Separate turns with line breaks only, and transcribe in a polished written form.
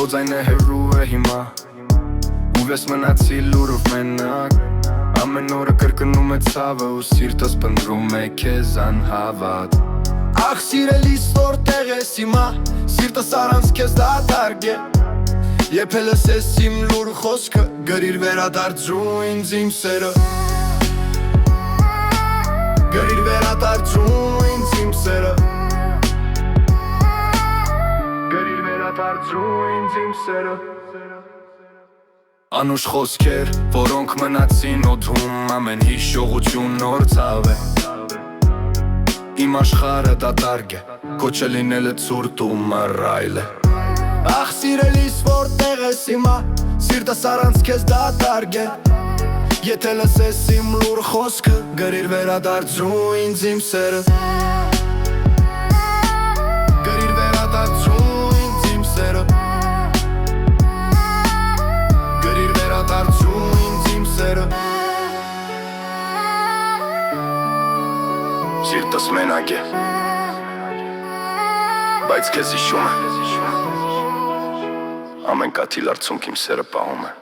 Քո ձայնը հեռու է հիմա Ու վես մնացի լուրով մենակ Ամեն օրը կրկնում է ցավը ու սիրտս պնդրում է քեզ անհավատ Ախ սիրելիս որտեղ ես հիմա Սիրտս առանց քեզ դատարկ է Երբ լսես իմ լուր խոսքը Գրիր վերադարձու ինձ իմ սերը Գրիր վերադարձու ինձ իմ սերը Գրիր վերադարձու ինձ իմ սերը Անուշ խոսքեր, որոնք մնացին օդում Ամեն հիշողություն նոր ցավ է Իմ աշխարհը դատարկ է Քո չլինելը ցուրտ ու մռայլ է Ախ սիրելիս որտեղ ես հիմա Սիրտս առանց քեզ դատարկ է Եթե լսես իմ լուր խոսքը Գրիր վերադարձու ինձ իմ սերը Գրիր վերադարձու ինձ իմ սերը Գրիր վերադարձու ինձ իմ սերը Սիրտս մենակ է Բայց քեզ հիշում է Ամեն կաթիլ արցունք իմ սերը պահում է